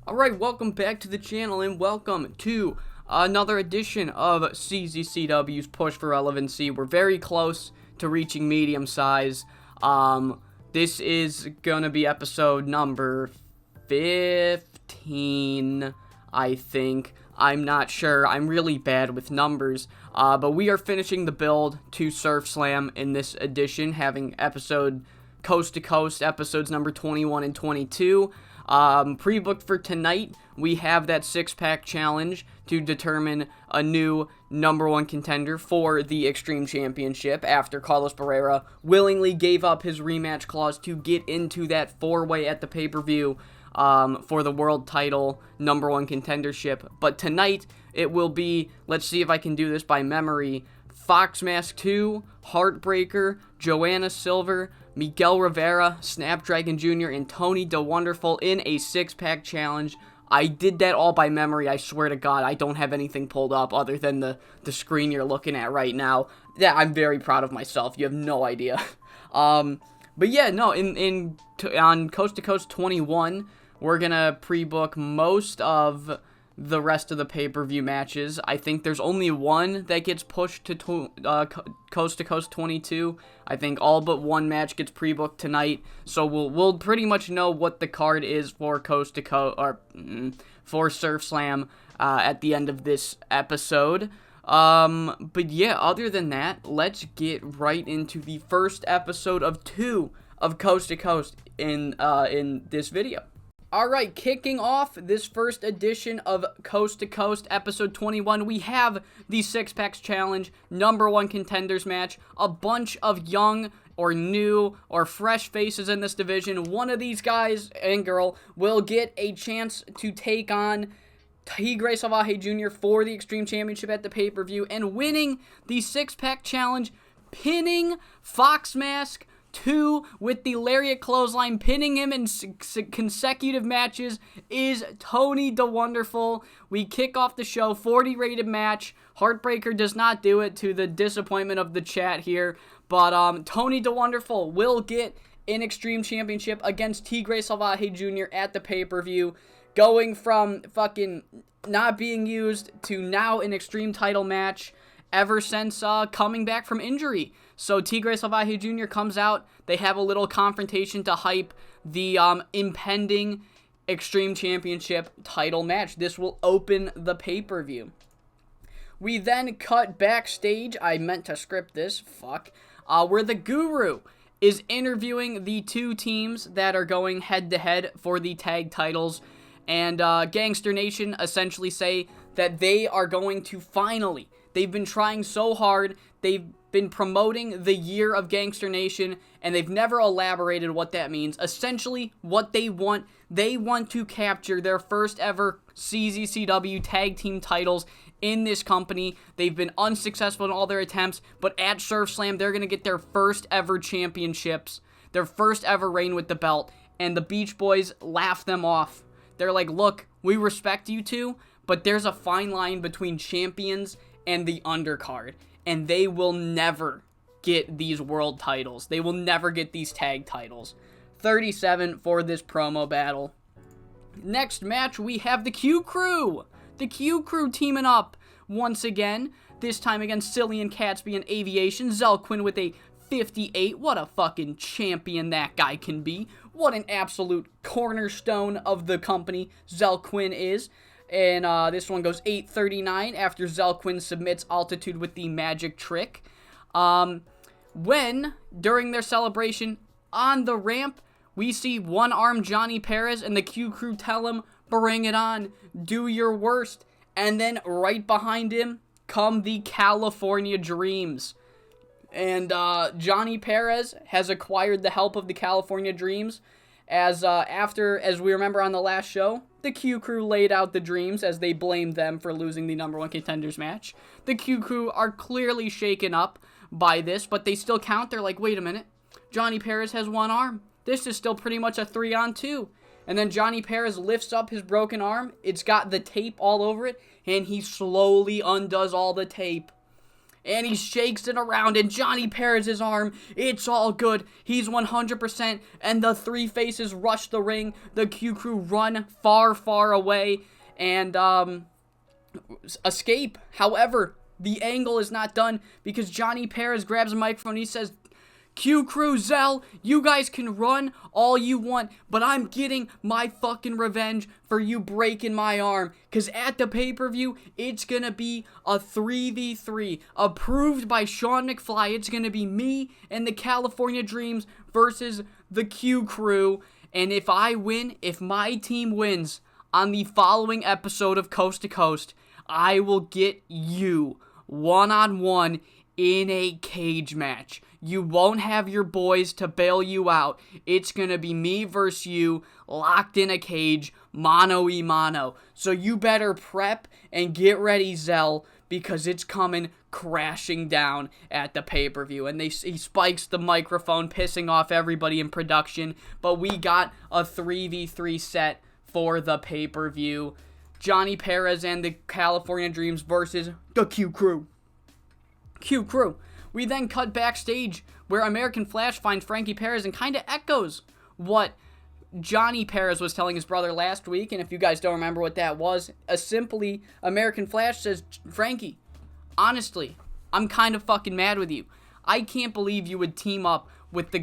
Alright, welcome back to the channel and welcome to another edition of CZCW's Push for Relevancy. We're very close to reaching medium size. This is gonna be episode number 15, I think. I'm not sure. I'm really bad with numbers. But we are finishing the build to Surf Slam in this edition, having episode coast to coast, episodes number 21 and 22. Pre-booked for tonight, we have that six-pack challenge to determine a new number one contender for the Extreme Championship after Carlos Barrera willingly gave up his rematch clause to get into that four-way at the pay-per-view for the world title number one contendership. But tonight, it will be, let's see if I can do this by memory, Fox Mask 2, Heartbreaker, Joanna Silver, Miguel Rivera, Snapdragon Jr., and Tony DeWonderful in a six-pack challenge. I did that all by memory, I swear to God. I don't have anything pulled up other than the screen you're looking at right now. Yeah, I'm very proud of myself. You have no idea. But yeah, no, on Coast to Coast 21, we're gonna pre-book most of the rest of the pay-per-view matches. I think there's only one that gets pushed to Coast to Coast 22. I think all but one match gets pre-booked tonight, so we'll pretty much know what the card is for Coast to Coast or for Surf Slam at the end of this episode. But yeah, other than that, let's get right into the first episode of 2 of Coast to Coast in this video. Alright, kicking off this first edition of Coast to Coast, episode 21, we have the Six Packs Challenge number one contenders match. A bunch of young or new or fresh faces in this division. One of these guys and girl will get a chance to take on Tigre Salvaje Jr. for the Extreme Championship at the pay-per-view and winning the Six Pack Challenge, pinning Fox Mask 2 with the lariat clothesline, pinning him in consecutive matches, is Tony DeWonderful. We kick off the show, 40 rated match. Heartbreaker does not do it, to the disappointment of the chat here, but Tony DeWonderful will get an Extreme Championship against Tigre Salvaje Jr. at the pay-per-view, going from fucking not being used to now an Extreme title match ever since coming back from injury. So Tigre Salvaje Jr. comes out, they have a little confrontation to hype the impending Extreme Championship title match. This will open the pay-per-view. We then cut backstage, I meant to script this, where the Guru is interviewing the two teams that are going head-to-head for the tag titles, and Gangster Nation essentially say that they are going to finally, they've been trying so hard, they've been promoting the year of Gangster Nation, and they've never elaborated what that means. Essentially, what they want to capture their first ever CZCW tag team titles in this company. They've been unsuccessful in all their attempts, but at Surf Slam, they're going to get their first ever championships, their first ever reign with the belt, and the Beach Boys laugh them off. They're like, look, we respect you two, but there's a fine line between champions and the undercard, and they will never get these world titles. They will never get these tag titles. 37 for this promo battle. Next match, we have the Q Crew. The Q Crew teaming up once again, this time against Cillian Catsby and Aviation. Zell Quinn with a 58. What a fucking champion that guy can be. What an absolute cornerstone of the company Zell Quinn is. And this one goes 8:39 after Zell Quinn submits Altitude with the magic trick. When, during their celebration on the ramp, we see one-armed Johnny Perez and the Q Crew tell him, bring it on, do your worst. And then right behind him come the California Dreams. And Johnny Perez has acquired the help of the California Dreams, as we remember on the last show, the Q Crew laid out the Dreams as they blamed them for losing the number one contenders match. The Q Crew are clearly shaken up by this, but they still count. They're like, wait a minute, Johnny Perez has one arm. This is still pretty much a 3-on-2. And then Johnny Perez lifts up his broken arm. It's got the tape all over it, and he slowly undoes all the tape. and he shakes it around, and Johnny Perez's arm, it's all good. He's 100%, and the three faces rush the ring. The Q Crew run far, far away, and escape. However, the angle is not done because Johnny Perez grabs a microphone and he says, Q Crew, Zell, you guys can run all you want, but I'm getting my fucking revenge for you breaking my arm. Because at the pay-per-view, it's going to be a 3v3 approved by Sean McFly. It's going to be me and the California Dreams versus the Q Crew. And if I win, if my team wins on the following episode of Coast to Coast, I will get you one-on-one in a cage match. You won't have your boys to bail you out. It's going to be me versus you, locked in a cage, mano-y-mano. So you better prep and get ready, Zell, because it's coming crashing down at the pay-per-view. And he spikes the microphone, pissing off everybody in production. But we got a 3v3 set for the pay-per-view. Johnny Perez and the California Dreams versus the Q Crew. Q Crew. We then cut backstage where American Flash finds Frankie Perez and kind of echoes what Johnny Perez was telling his brother last week. And if you guys don't remember what that was, simply American Flash says, Frankie, honestly, I'm kind of fucking mad with you. I can't believe you would team up with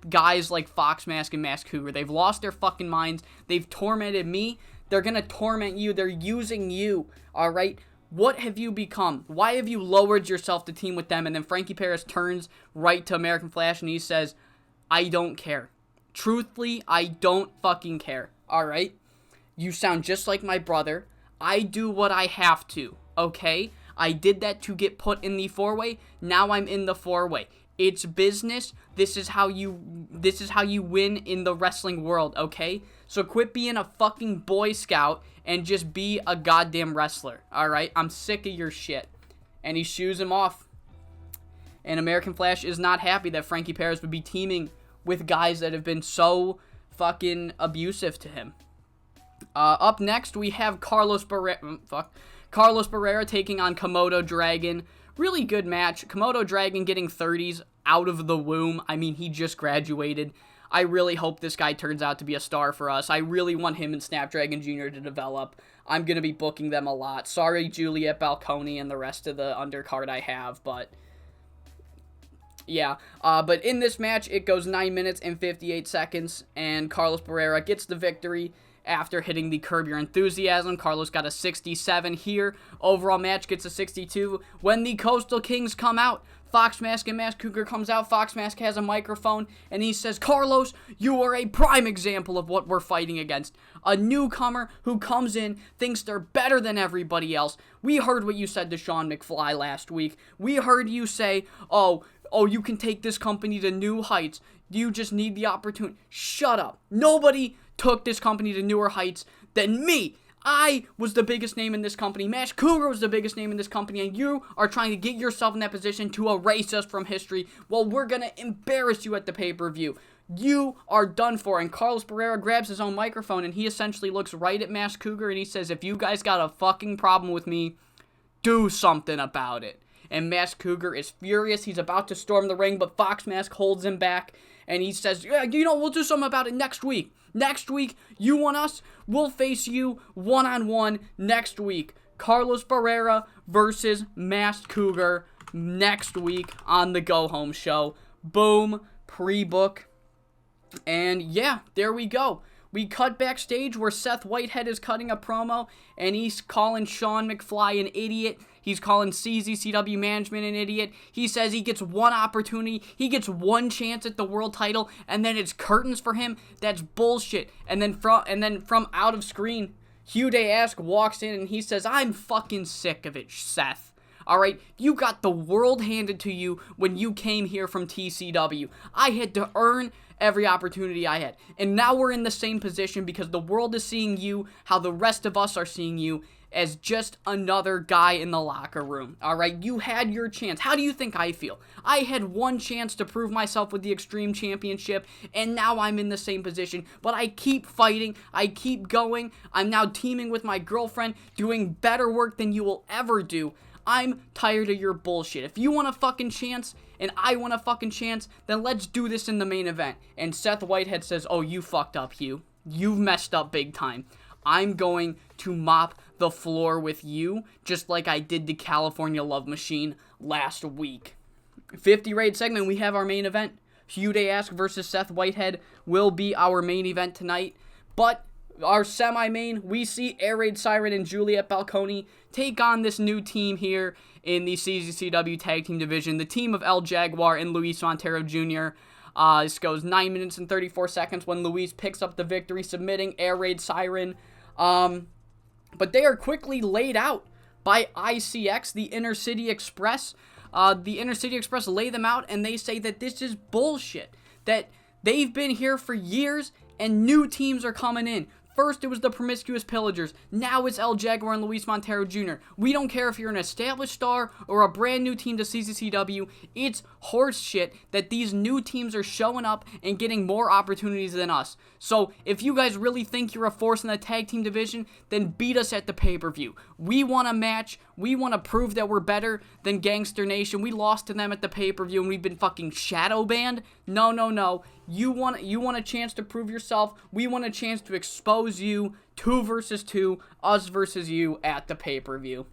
guys like Fox Mask and Mask Cougar. They've lost their fucking minds. They've tormented me. They're going to torment you. They're using you, all right? What have you become? Why have you lowered yourself to team with them? And then Frankie Perez turns right to American Flash and he says, I don't care. Truthfully, I don't fucking care. Alright? You sound just like my brother. I do what I have to. Okay? I did that to get put in the four-way. Now I'm in the four-way. It's business. This is how you win in the wrestling world, okay? So quit being a fucking Boy Scout and just be a goddamn wrestler, alright? I'm sick of your shit. And he shoos him off. And American Flash is not happy that Frankie Perez would be teaming with guys that have been so fucking abusive to him. Up next, we have Carlos Barrera taking on Komodo Dragon. Really good match. Komodo Dragon getting 30s out of the womb. I mean, he just graduated. I really hope this guy turns out to be a star for us. I really want him and Snapdragon Jr. to develop. I'm going to be booking them a lot. Sorry, Juliet Balconi and the rest of the undercard I have, but yeah. But in this match, it goes 9 minutes and 58 seconds, and Carlos Barrera gets the victory after hitting the Curb Your Enthusiasm. Carlos got a 67 here. Overall match gets a 62. When the Coastal Kings come out, Fox Mask and Mask Cougar comes out. Fox Mask has a microphone, and he says, Carlos, you are a prime example of what we're fighting against. A newcomer who comes in, thinks they're better than everybody else. We heard what you said to Sean McFly last week. We heard you say, oh, you can take this company to new heights. You just need the opportunity. Shut up. Nobody took this company to newer heights than me. I was the biggest name in this company. Mask Cougar was the biggest name in this company, and you are trying to get yourself in that position to erase us from history. Well, we're going to embarrass you at the pay-per-view. You are done for. And Carlos Barrera grabs his own microphone, and he essentially looks right at Mask Cougar, and he says, if you guys got a fucking problem with me, do something about it. And Mask Cougar is furious. He's about to storm the ring, but Fox Mask holds him back, and he says, yeah, we'll do something about it next week. Next week, you want us? We'll face you one-on-one next week. Carlos Barrera versus Masked Cougar next week on the Go Home Show. Boom, pre-book. And yeah, there we go. We cut backstage where Seth Whitehead is cutting a promo, and he's calling Sean McFly an idiot. He's calling CZCW management an idiot. He says he gets one opportunity, he gets one chance at the world title, and then it's curtains for him. That's bullshit. And then from out of screen, Hugh Day-Ask walks in and he says, I'm fucking sick of it, Seth. Alright, you got the world handed to you when you came here from TCW. I had to earn every opportunity I had. And now we're in the same position because the world is seeing you how the rest of us are seeing you, as just another guy in the locker room. Alright, you had your chance. How do you think I feel? I had one chance to prove myself with the Extreme Championship, and now I'm in the same position. But I keep fighting. I keep going. I'm now teaming with my girlfriend, doing better work than you will ever do. I'm tired of your bullshit. If you want a fucking chance and I want a fucking chance, then let's do this in the main event. And Seth Whitehead says, oh, you fucked up, Hugh. You've messed up big time. I'm going to mop the floor with you, just like I did the California Love Machine last week. 50 raid segment, we have our main event. Feud Ask versus Seth Whitehead will be our main event tonight. But our semi-main, we see Air Raid Siren and Juliet Balconi take on this new team here in the CZCW Tag Team Division, the team of El Jaguar and Luis Montero Jr. This goes 9 minutes and 34 seconds when Luis picks up the victory, submitting Air Raid Siren. But they are quickly laid out by ICX, the Inner City Express. The Inner City Express lay them out, and they say that this is bullshit, that they've been here for years, and new teams are coming in. First, it was the Promiscuous Pillagers. Now it's El Jaguar and Luis Montero Jr. We don't care if you're an established star or a brand new team to CZCW. It's horse shit that these new teams are showing up and getting more opportunities than us. So, if you guys really think you're a force in the tag team division, then beat us at the pay-per-view. We want a match. We want to prove that we're better than Gangster Nation. We lost to them at the pay-per-view and we've been fucking shadow banned. No, no, no. You want a chance to prove yourself. We want a chance to expose you. 2 versus 2, us versus you at the pay-per-view.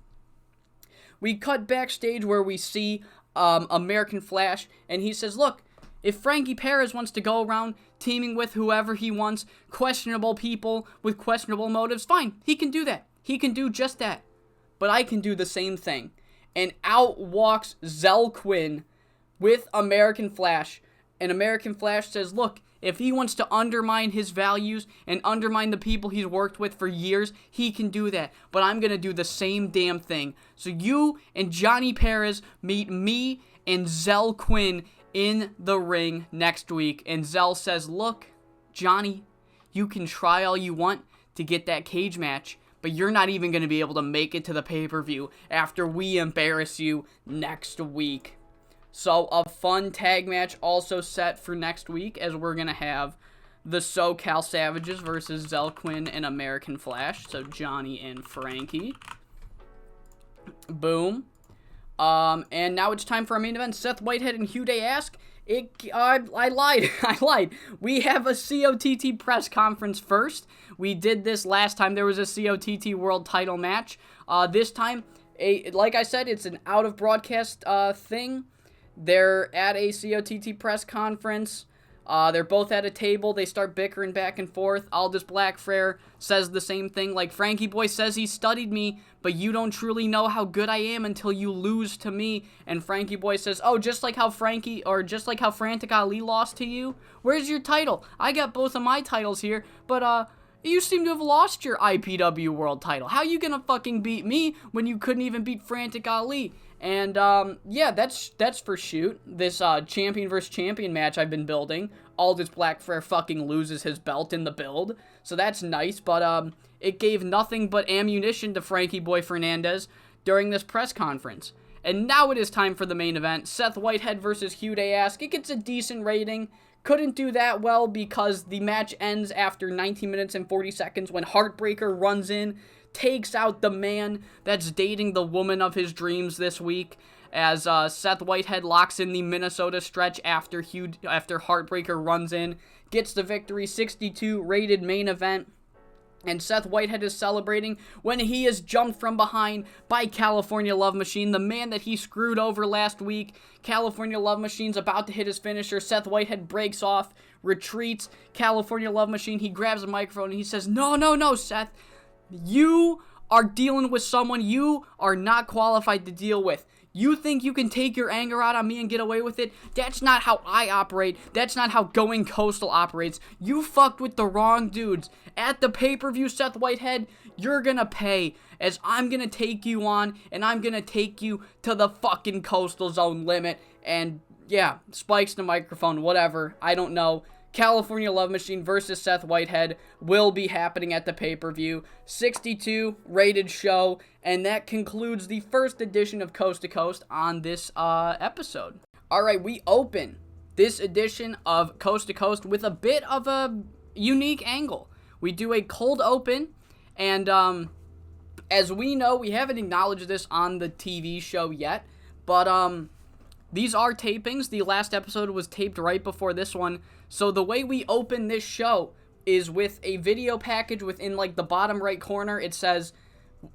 We cut backstage where we see American Flash, and he says, look, if Frankie Perez wants to go around teaming with whoever he wants, questionable people with questionable motives, fine, he can do that. He can do just that. But I can do the same thing. And out walks Zell Quinn with American Flash. And American Flash says, look, if he wants to undermine his values and undermine the people he's worked with for years, he can do that. But I'm going to do the same damn thing. So you and Johnny Perez meet me and Zell Quinn in the ring next week. And Zell says, look, Johnny, you can try all you want to get that cage match, but you're not even going to be able to make it to the pay-per-view after we embarrass you next week. So, a fun tag match also set for next week, as we're going to have the SoCal Savages versus Zell Quinn and American Flash. So, Johnny and Frankie. Boom. And now it's time for our main event. Seth Whitehead and Feud Ask. I lied. I lied. We have a COTT press conference first. We did this last time. There was a COTT world title match. This time, like I said, it's an out-of-broadcast thing. They're at a COTT press conference. They're both at a table. They start bickering back and forth. Aldous Blackfrair says the same thing. Like, Frankie-Boy says he studied me, but you don't truly know how good I am until you lose to me. And Frankie-Boy says, oh, just like how Frantic Ali lost to you? Where's your title? I got both of my titles here, but, you seem to have lost your IPW world title. How you gonna fucking beat me when you couldn't even beat Frantic Ali? And, yeah, that's for shoot. This, champion versus champion match I've been building. Aldous Blackfrair fucking loses his belt in the build. So that's nice, but, it gave nothing but ammunition to Frankie-Boy Fernandez during this press conference. And now it is time for the main event. Seth Whitehead versus Feud Ask. It gets a decent rating. Couldn't do that well because the match ends after 19 minutes and 40 seconds when Heartbreaker runs in, takes out the man that's dating the woman of his dreams this week, as Seth Whitehead locks in the Minnesota stretch after Heartbreaker runs in, gets the victory. 62 rated main event. And Seth Whitehead is celebrating when he is jumped from behind by California Love Machine, the man that he screwed over last week. California Love Machine's about to hit his finisher. Seth Whitehead breaks off, retreats. California Love Machine, he grabs a microphone and he says, no, Seth. You are dealing with someone you are not qualified to deal with. You think you can take your anger out on me and get away with it? That's not how I operate. That's not how Going Coastal operates. You fucked with the wrong dudes. At the pay-per-view, Seth Whitehead, you're gonna pay, as I'm gonna take you on, and I'm gonna take you to the fucking Coastal Zone limit. And, yeah, spikes the microphone, whatever. I don't know. California Love Machine versus Seth Whitehead will be happening at the pay-per-view. 62 rated show, and that concludes the first edition of Coast to Coast on this episode. Alright, we open this edition of Coast to Coast with a bit of a unique angle. We do a cold open, and as we know, we haven't acknowledged this on the TV show yet, but these are tapings. The last episode was taped right before this one. So the way we open this show is with a video package within like the bottom right corner. It says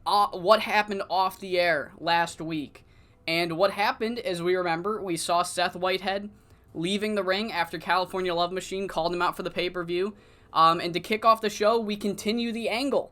what happened off the air last week. And what happened, as we remember, we saw Seth Whitehead leaving the ring after California Love Machine called him out for the pay-per-view. And to kick off the show, we continue the angle.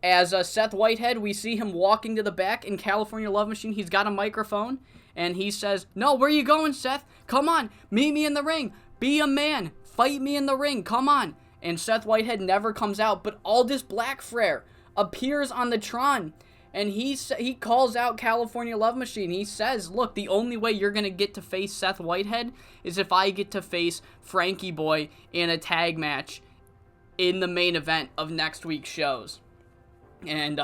As Seth Whitehead, we see him walking to the back in California Love Machine. He's got a microphone, and he says, "No, where you going, Seth? Come on, meet me in the ring. Be a man. Fight me in the ring. Come on." And Seth Whitehead never comes out, but Aldous Blackfrair appears on the Tron, and he calls out California Love Machine. He says, "Look, the only way you're going to get to face Seth Whitehead is if I get to face Frankie-Boy in a tag match in the main event of next week's shows." And,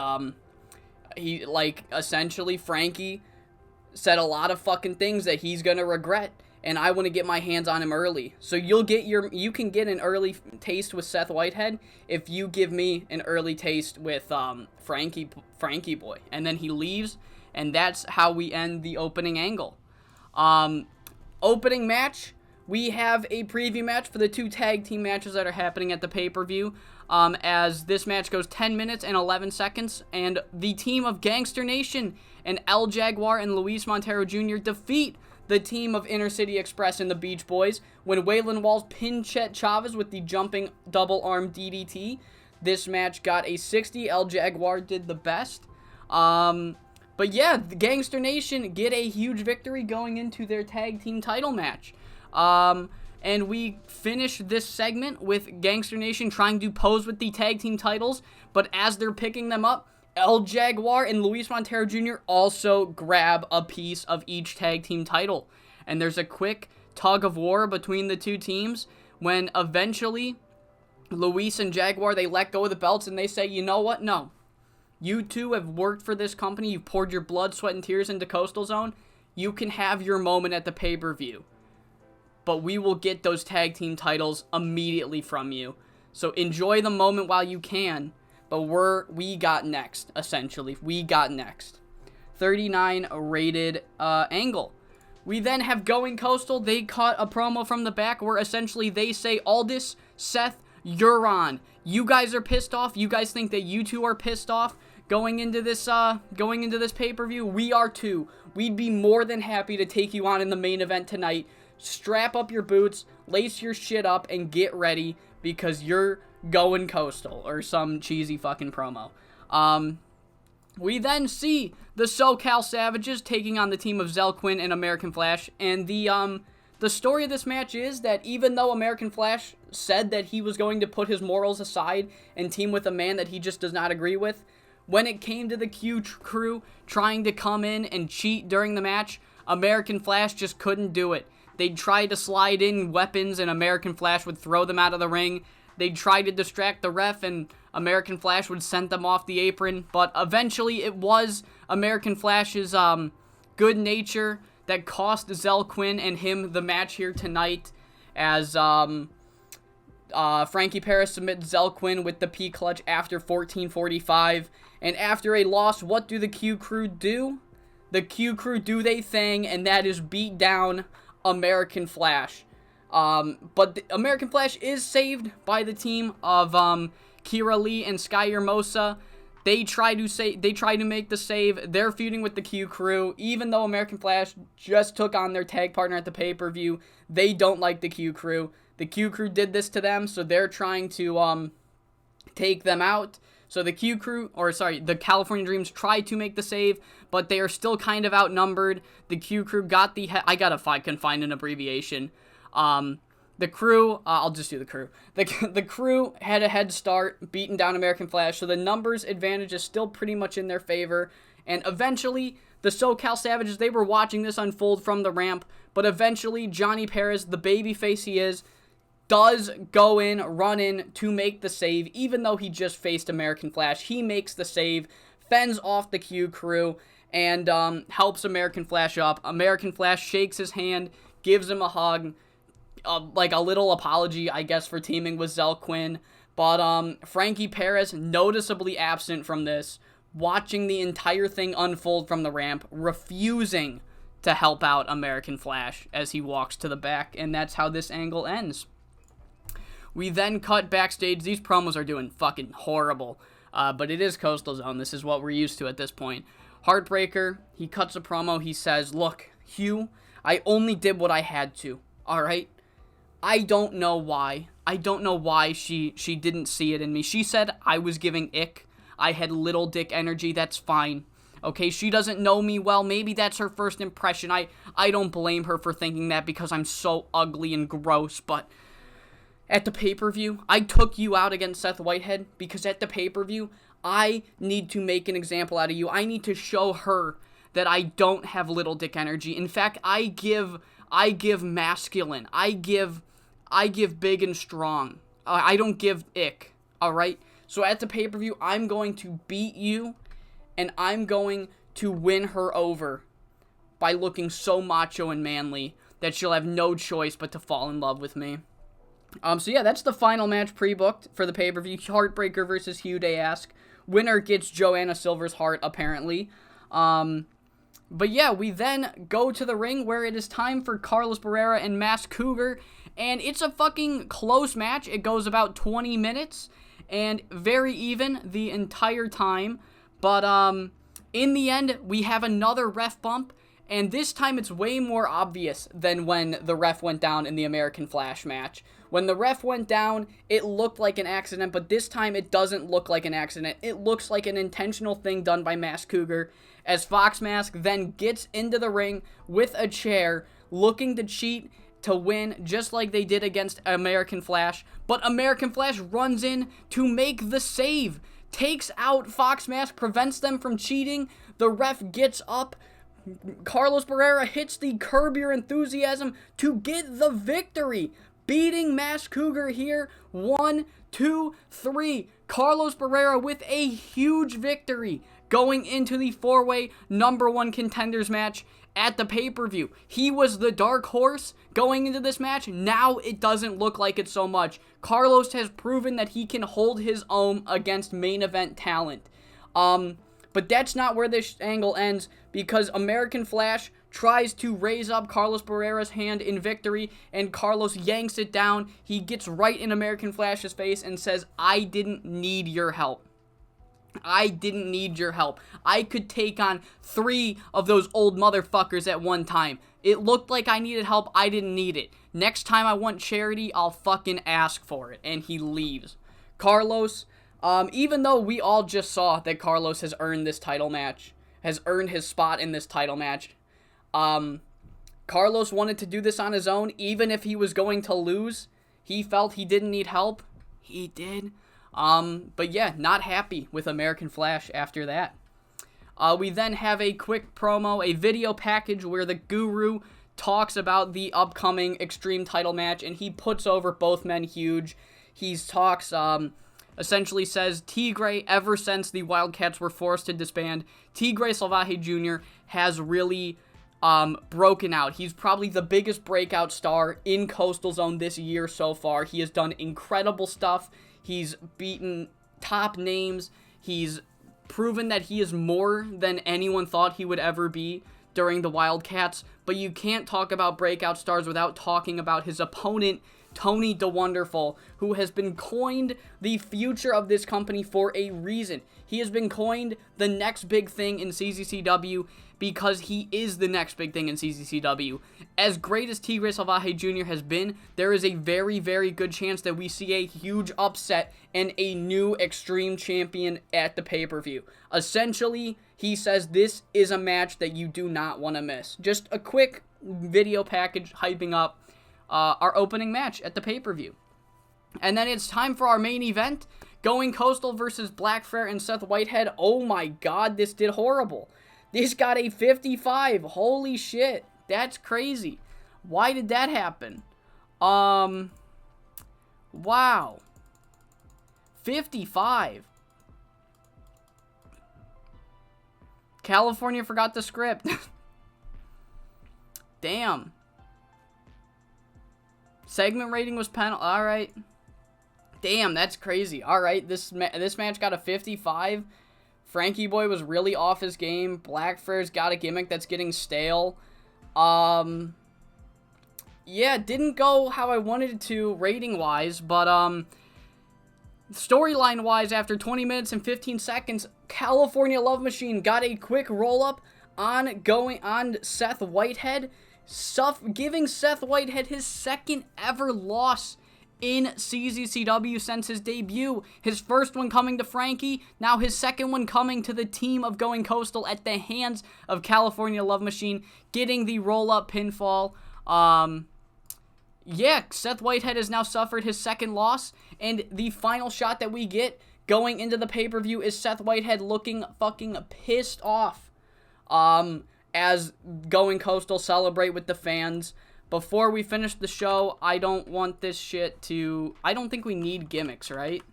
he, like, essentially, Frankie said a lot of fucking things that he's gonna regret, and I want to get my hands on him early. So you can get an early taste with Seth Whitehead if you give me an early taste with, Frankie Boy. And then he leaves, and that's how we end the opening angle. Opening match, we have a preview match for the 2 tag team matches that are happening at the pay-per-view. As this match goes 10 minutes and 11 seconds, and the team of Gangster Nation and El Jaguar and Luis Montero Jr. defeat the team of Inner City Express and the Beach Boys when Waylon Walls pinned Chet Chavez with the jumping double arm DDT. This match got a 60. El Jaguar did the best. But yeah, the Gangster Nation get a huge victory going into their tag team title match. And we finish this segment with Gangster Nation trying to pose with the tag team titles, but as they're picking them up, El Jaguar and Luis Montero Jr. also grab a piece of each tag team title. And there's a quick tug of war between the two teams when eventually Luis and Jaguar, they let go of the belts and they say, "You know what? No. You two have worked for this company. You've poured your blood, sweat, and tears into Costal Zone. You can have your moment at the pay-per-view. But we will get those tag team titles immediately from you. So enjoy the moment while you can, but we got next, essentially. We got next." 39 rated angle. We then have Going Coastal. They cut a promo from the back where essentially they say, "Aldous, Seth, you're on. You guys are pissed off. You guys think that you two are pissed off going into this pay-per-view. We are too. We'd be more than happy to take you on in the main event tonight. Strap up your boots, lace your shit up, and get ready because you're going coastal," or some cheesy fucking promo. We then see the SoCal Savages taking on the team of Zell Quinn and American Flash, and the story of this match is that even though American Flash said that he was going to put his morals aside and team with a man that he just does not agree with, when it came to the Q crew trying to come in and cheat during the match, American Flash just couldn't do it. They'd try to slide in weapons and American Flash would throw them out of the ring. They'd try to distract the ref and American Flash would send them off the apron. But eventually it was American Flash's good nature that cost Zell Quinn and him the match here tonight, as Frankie Paris submits Zell Quinn with the P-clutch after 14:45. And after a loss, what do the Q crew do? The Q crew do they thing, and that is beat down American Flash. But the American Flash is saved by the team of Kira Lee and Sky Hermosa. They try to make the save. They're feuding with the Q crew. Even though American Flash just took on their tag partner at the pay-per-view, they don't like the Q crew. The Q crew did this to them, so they're trying to take them out. So the the California Dreams tried to make the save, but they are still kind of outnumbered. The Q crew got I can find an abbreviation. The crew, I'll just do the crew. The crew had a head start, beating down American Flash, so the numbers advantage is still pretty much in their favor. And eventually, the SoCal Savages, they were watching this unfold from the ramp, but eventually Johnny Perez, the babyface he is, does go in, run in to make the save, even though he just faced American Flash. He makes the save, fends off the Q crew, and helps American Flash up. American Flash shakes his hand, gives him a hug, like a little apology, I guess, for teaming with Zell Quinn. But Frankie Perez, noticeably absent from this, watching the entire thing unfold from the ramp, refusing to help out American Flash as he walks to the back, and that's how this angle ends. We then cut backstage. These promos are doing fucking horrible, but it is Coastal Zone. This is what we're used to at this point. Heartbreaker, he cuts a promo. He says, "Look, Hugh, I only did what I had to, alright? I don't know why. I don't know why she didn't see it in me. She said I was giving ick. I had little dick energy. That's fine. Okay, she doesn't know me well. Maybe that's her first impression. I don't blame her for thinking that because I'm so ugly and gross, but at the pay-per-view, I took you out against Seth Whitehead because at the pay-per-view, I need to make an example out of you. I need to show her that I don't have little dick energy. In fact, I give masculine. I give big and strong. I don't give ick, all right? So at the pay-per-view, I'm going to beat you, and I'm going to win her over by looking so macho and manly that she'll have no choice but to fall in love with me." So yeah, that's the final match pre-booked for the pay-per-view. Heartbreaker versus Hugh, they ask. Winner gets Joanna Silver's heart, apparently. But yeah, we then go to the ring where it is time for Carlos Barrera and Masked Cougar, and it's a fucking close match. It goes about 20 minutes, and very even the entire time. But in the end, we have another ref bump, and this time it's way more obvious than when the ref went down in the American Flash match. When the ref went down, it looked like an accident, but this time it doesn't look like an accident. It looks like an intentional thing done by Masked Cougar, as Fox Mask then gets into the ring with a chair, looking to cheat to win, just like they did against American Flash. But American Flash runs in to make the save, takes out Fox Mask, prevents them from cheating. The ref gets up. Carlos Barrera hits the Curb Your Enthusiasm to get the victory, beating Masked Cougar here. 1, 2, 3. Carlos Barrera with a huge victory, going into the 4-way #1 contenders match at the pay-per-view. He was the dark horse going into this match. Now it doesn't look like it so much. Carlos has proven that he can hold his own against main event talent. But that's not where this angle ends, because American Flash tries to raise up Carlos Barrera's hand in victory, and Carlos yanks it down. He gets right in American Flash's face and says, "I didn't need your help. I didn't need your help. I could take on 3 of those old motherfuckers at one time. It looked like I needed help. I didn't need it. Next time I want charity, I'll fucking ask for it." And he leaves. Carlos, even though we all just saw that Carlos has earned this title match, has earned his spot in this title match, Carlos wanted to do this on his own. Even if he was going to lose, he felt he didn't need help. He did. But yeah, not happy with American Flash after that. We then have a quick promo, a video package where the Guru talks about the upcoming Extreme title match, and he puts over both men huge. He talks, essentially says, Tigre, ever since the Wildcats were forced to disband, Tigre Salvaje Jr. has really broken out. He's probably the biggest breakout star in Coastal Zone this year so far. He has done incredible stuff. He's beaten top names. He's proven that he is more than anyone thought he would ever be during the Wildcats. But you can't talk about breakout stars without talking about his opponent, Tony DeWonderful, who has been coined the future of this company for a reason. He has been coined the next big thing in CZCW because he is the next big thing in CZCW. As great as Tigre Salvaje Jr. has been, there is a very, very good chance that we see a huge upset and a new Extreme Champion at the pay-per-view. Essentially, he says this is a match that you do not want to miss. Just a quick video package hyping up our opening match at the pay-per-view. And then it's time for our main event, going Coastal versus Blackfrair and Seth Whitehead. Oh my god, this did horrible. This got a 55. Holy shit. That's crazy. Why did that happen? Wow. 55. California forgot the script. Damn. Segment rating was penal. Alright. Damn, that's crazy. Alright, this match got a 55. Frankie-Boy was really off his game. Blackfrair's got a gimmick that's getting stale. Yeah, didn't go how I wanted it to rating-wise, but, storyline-wise, after 20 minutes and 15 seconds, California Love Machine got a quick roll-up on Seth Whitehead, giving Seth Whitehead his second ever loss in CZCW since his debut. His first one coming to Frankie, now his second one coming to the team of Going Coastal at the hands of California Love Machine, getting the roll-up pinfall. Yeah, Seth Whitehead has now suffered his second loss, and the final shot that we get going into the pay-per-view is Seth Whitehead looking fucking pissed off, as Going Coastal celebrate with the fans. Before we finish the show, I don't want this shit to... I don't think we need gimmicks, right?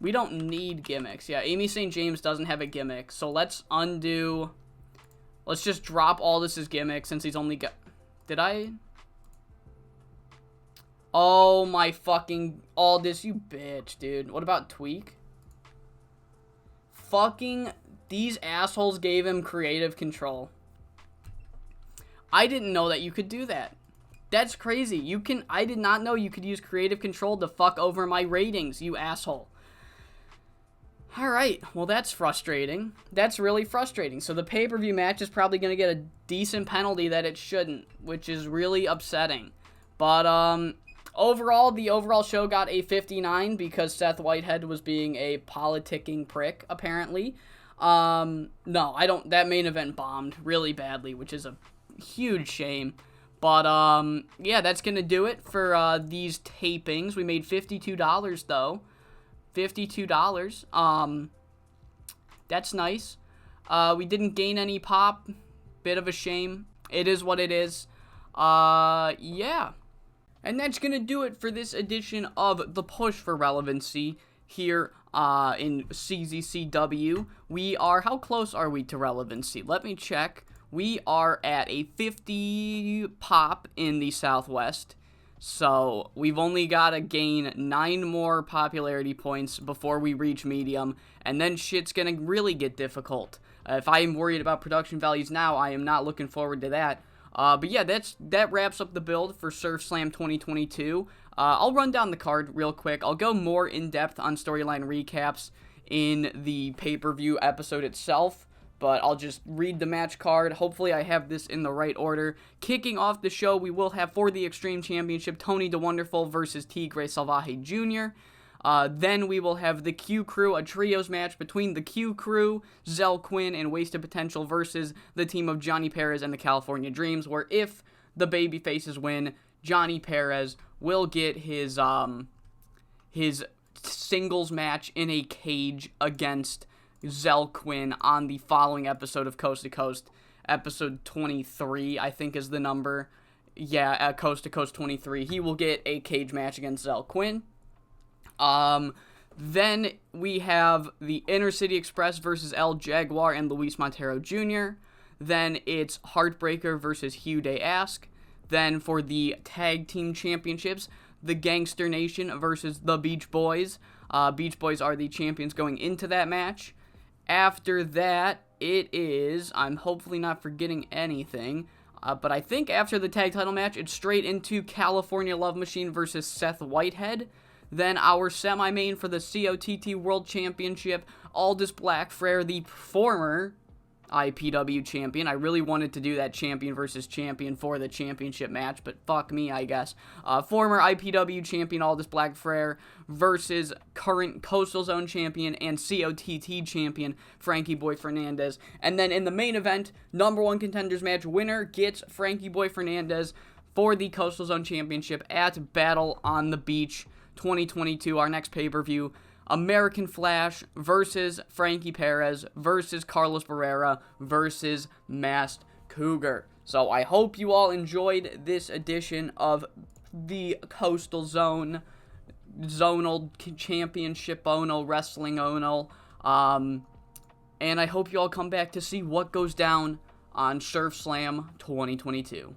We don't need gimmicks. Yeah, Amy St. James doesn't have a gimmick, so let's undo... Let's just drop Aldous' gimmick since he's only got... Did I... Oh my fucking Aldous, you bitch, dude. What about Tweak? Fucking... These assholes gave him creative control. I didn't know that you could do that. That's crazy. I did not know you could use creative control to fuck over my ratings, you asshole. Alright, well that's frustrating. That's really frustrating. So the pay-per-view match is probably going to get a decent penalty that it shouldn't, which is really upsetting. But, overall, the overall show got a 59 because Seth Whitehead was being a politicking prick, apparently. No, that main event bombed really badly, which is a huge shame. But, yeah, that's gonna do it for, these tapings. We made $52, though. $52. That's nice. We didn't gain any pop. Bit of a shame. It is what it is. Yeah. And that's gonna do it for this edition of The Push for Relevancy here, in CZCW. How close are we to relevancy? Let me check. We are at a 50 pop in the Southwest, so we've only got to gain 9 more popularity points before we reach medium, and then shit's gonna really get difficult. If I am worried about production values now, I am not looking forward to that. But yeah, that wraps up the build for Surf Slam 2022. I'll run down the card real quick. I'll go more in-depth on storyline recaps in the pay-per-view episode itself, but I'll just read the match card. Hopefully I have this in the right order. Kicking off the show, we will have for the Extreme Championship, Tony DeWonderful versus Tigre Salvaje Jr., then we will have the Q Crew, a trios match between the Q Crew, Zell Quinn, and Wasted Potential versus the team of Johnny Perez and the California Dreams, where if the babyfaces win, Johnny Perez will get his singles match in a cage against Zell Quinn on the following episode of Coast to Coast. Episode 23, I think is the number. Yeah, at Coast to Coast 23. He will get a cage match against Zell Quinn. Then we have the Inner City Express versus El Jaguar and Luis Montero Jr. Then it's Heartbreaker versus Hugh Day Ask. Then for the Tag Team Championships, the Gangster Nation versus the Beach Boys. Beach Boys are the champions going into that match. After that, it is, I'm hopefully not forgetting anything, but I think after the tag title match, it's straight into California Love Machine versus Seth Whitehead. Then our semi-main for the COTT World Championship, Aldous Blackfrair, the former IPW Champion. I really wanted to do that champion versus champion for the championship match, but fuck me, I guess. Former IPW Champion Aldous Blackfrair versus current Coastal Zone Champion and COTT Champion Frankie-Boy Fernandez. And then in the main event, number 1 contenders match, winner gets Frankie-Boy Fernandez for the Coastal Zone Championship at Battle on the Beach 2022, our next pay-per-view. American Flash versus Frankie Perez versus Carlos Barrera versus Masked Cougar. So I hope you all enjoyed this edition of the Coastal Zone Zonal Championship Ono Wrestling Ono. And I hope you all come back to see what goes down on Surf Slam 2022.